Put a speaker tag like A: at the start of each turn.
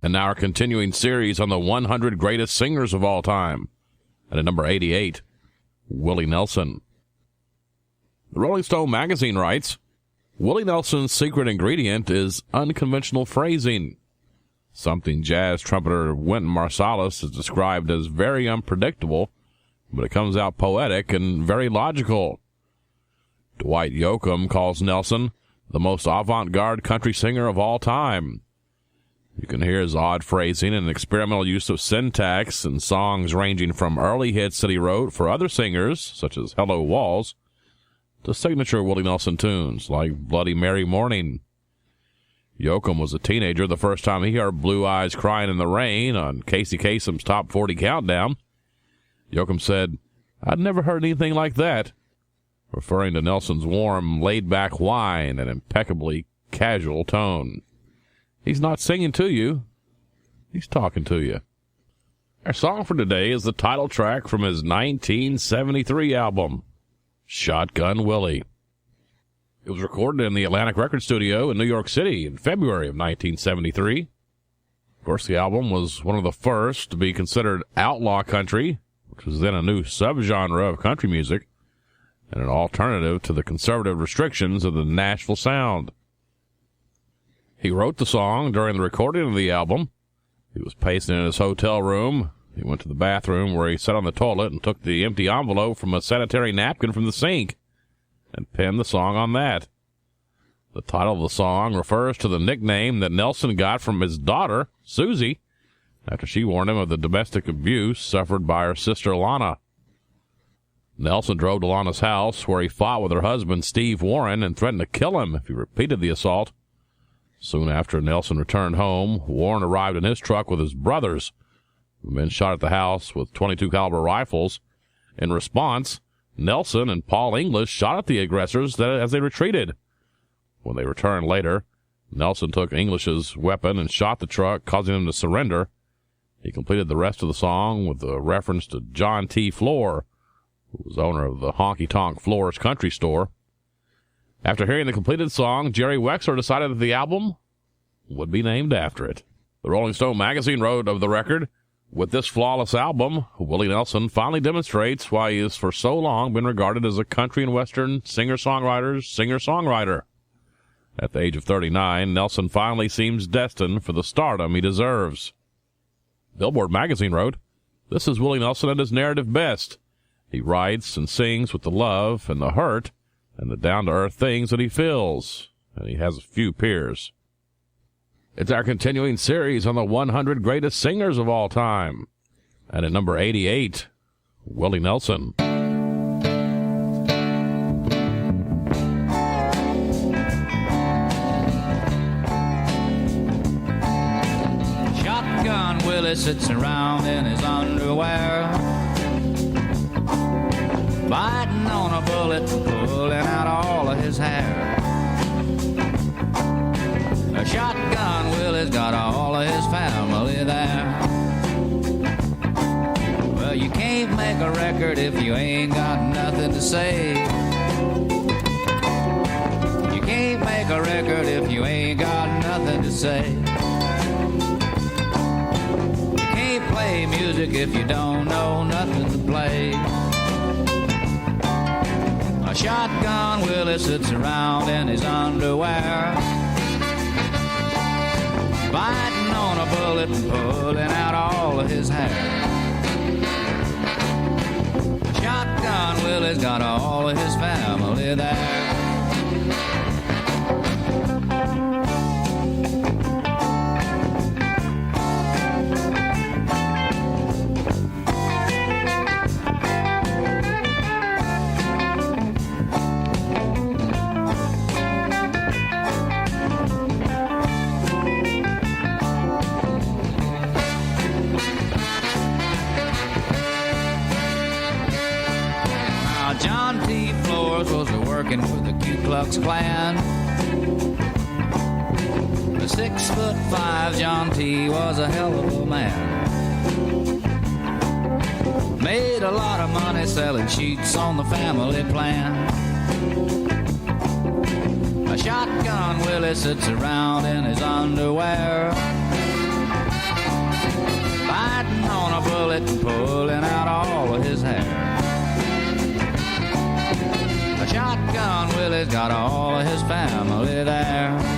A: And now our continuing series on the 100 greatest singers of all time. And at number 88, Willie Nelson. The Rolling Stone magazine writes, Willie Nelson's secret ingredient is unconventional phrasing. Something jazz trumpeter Wynton Marsalis has described as very unpredictable, but it comes out poetic and very logical. Dwight Yoakam calls Nelson the most avant-garde country singer of all time. You can hear his odd phrasing and experimental use of syntax in songs ranging from early hits that he wrote for other singers, such as Hello Walls, to signature Willie Nelson tunes like Bloody Mary Morning. Yoakam was a teenager the first time he heard Blue Eyes Crying in the Rain on Casey Kasem's Top 40 Countdown. Yoakam said, "I'd never heard anything like that," referring to Nelson's warm, laid-back whine and impeccably casual tone. He's not singing to you. He's talking to you. Our song for today is the title track from his 1973 album, Shotgun Willie. It was recorded in the Atlantic Record Studio in New York City in February of 1973. Of course, the album was one of the first to be considered outlaw country, which was then a new subgenre of country music, and an alternative to the conservative restrictions of the Nashville sound. He wrote the song during the recording of the album. He was pacing in his hotel room. He went to the bathroom where he sat on the toilet and took the empty envelope from a sanitary napkin from the sink and penned the song on that. The title of the song refers to the nickname that Nelson got from his daughter, Susie, after she warned him of the domestic abuse suffered by her sister Lana. Nelson drove to Lana's house, where he fought with her husband, Steve Warren, and threatened to kill him if he repeated the assault. Soon after Nelson returned home, Warren arrived in his truck with his brothers, who had been shot at the house with .22 caliber rifles. In response, Nelson and Paul English shot at the aggressors as they retreated. When they returned later, Nelson took English's weapon and shot the truck, causing him to surrender. He completed the rest of the song with a reference to John T. Floor, who was owner of the Honky Tonk Floors Country Store. After hearing the completed song, Jerry Wexler decided that the album would be named after it. The Rolling Stone magazine wrote of the record, "With this flawless album, Willie Nelson finally demonstrates why he has for so long been regarded as a country and western singer-songwriter's singer-songwriter. At the age of 39, Nelson finally seems destined for the stardom he deserves." Billboard magazine wrote, "This is Willie Nelson at his narrative best. He writes and sings with the love and the hurt and the down-to-earth things that he feels, and he has a few peers." It's our continuing series on the 100 greatest singers of all time. And at number 88, Willie Nelson.
B: Shotgun Willie sits around in his underwear, biting on a bullet, pulling out all of his hair. A Shotgun Willie's got all of his family there. Well, you can't make a record if you ain't got nothing to say. You can't make a record if you ain't got nothing to say. You can't play music if you don't know nothing to play. A Shotgun Willie sits around in his underwear, biting on a bullet and pulling out all of his hair. Shotgun Willie's got all of his family there. Working for the Ku Klux Klan. The 6'5" John T. was a hell of a man. Made a lot of money selling sheets on the family plan. A Shotgun Willie sits around in his underwear, mullet and pulling out all of his hair. A shotgun Willie's got all of his family there.